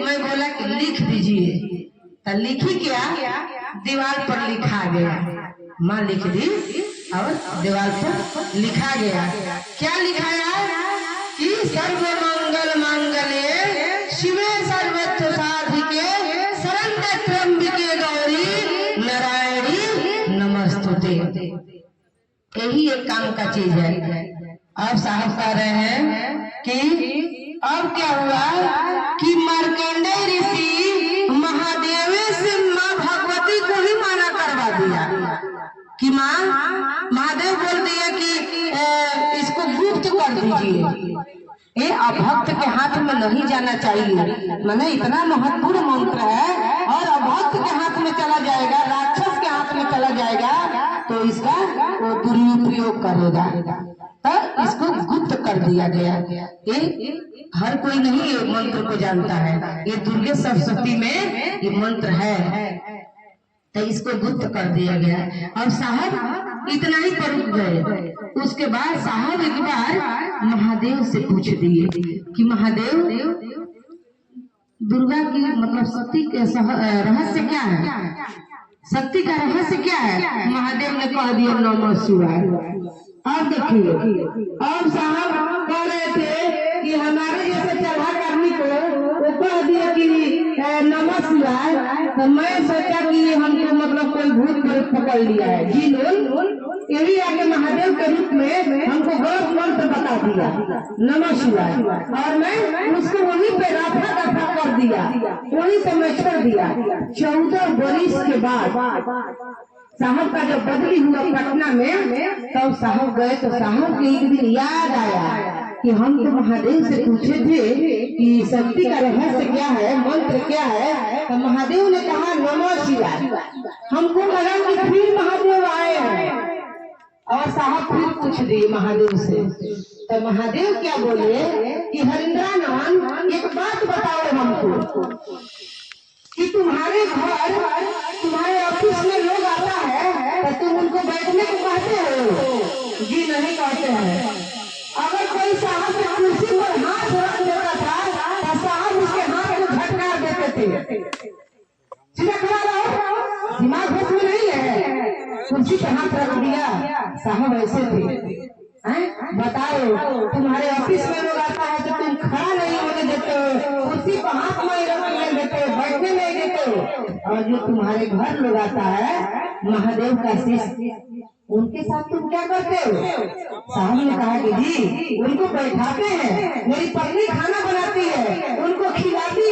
मैं बोला कि लिख दीजिए। तो लिखी क्या, दीवार पर लिखा गया। माँ लिख दी और दीवार पर लिखा गया। क्या लिखाया कि सर्व मंगल मांगल्ये शिवे सर्वत्र साधिके शरण्ये त्र्यंबके गौरी नारायणी नमस्तुते। यही एक काम का चीज है। अब साहब कह रहे हैं कि अब क्या हुआ कि मार्कंडेय ऋषि महादेव से माँ भगवती को ही माना करवा दिया कि माँ, महादेव बोल दिया कि इसको गुप्त कर दीजिए, ये अभक्त के हाथ में नहीं जाना चाहिए। माने इतना महत्वपूर्ण मंत्र है और अभक्त के हाथ में चला जाएगा, राक्षस के हाथ में चला जाएगा तो इसका वो दुरुपयोग करेगा। तो इसको गुप्त कर दिया गया। ये हर कोई नहीं ये मंत्र को जानता है, ये दुर्गे सप्तशती में ये मंत्र है। तो इसको गुप्त कर दिया गया। और साहब इतना ही पर रुक गए। उसके बाद साहब एक बार महादेव से पूछ दिए कि महादेव, दुर्गा की मतलब शक्ति के रहस्य क्या है, शक्ति का रहस्य क्या है? महादेव ने कह दिया नमः शिवाय। अब देखिए, अब साहब कह रहे थे कि हमारे जैसे चढ़ा करने को वो कह दिया कि नमः शिवाय। तो मैं सोचा कि हमको मतलब कोई भूत प्रेत पकड़ लिया है। जी लोग यही आके महादेव के रूप में हमको गलत मंत्र बता दिया नमः शिवाय, और मैं उसको वहीं पे रफा दफा कर दिया, वहीं से मैं छोड़ दिया। 14 वर्ष के बाद साहब का जब बदली हुआ पटना में, तब साहब गए तो साहब के एक दिन याद आया कि हम तो महादेव से पूछे थे कि शक्ति का रहस्य क्या है, मंत्र क्या है। तो महादेव ने कहा नमः शिवाय। हमको लगा कि फिर महादेव आए हैं और साहब फिर पूछ दिए महादेव से। तो महादेव क्या बोले कि हरिंद्रानंद एक बात बताओ हमको कि तुम्हारे घर, तुम्हारे ऑफिस में लोग आता है तो तुम उनको बैठने को कहते हो? जी नहीं कहते हैं। अगर कोई साहब के कुर्सी पर हाथ रख देता था तो साहब उसके हाथ को झटका देते थे। सीधा खड़ा रहो, दिमाग होश में नहीं है, कुर्सी पर हाथ रख दिया। साहब ऐसे थे। बताओ, तुम्हारे ऑफिस में लोग आता है तो तुम खड़ा नहीं होने देते हो, कुर्सी पर हाथ नहीं रखने देते हो, बैठने नहीं देते हो। और जो तुम्हारे घर लोग आता है महादेव का शिष्य, उनके साथ तुम क्या करते हो? साहब ने कहा कि जी उनको बैठाते हैं, मेरी पत्नी खाना बनाती है, उनको खिलाती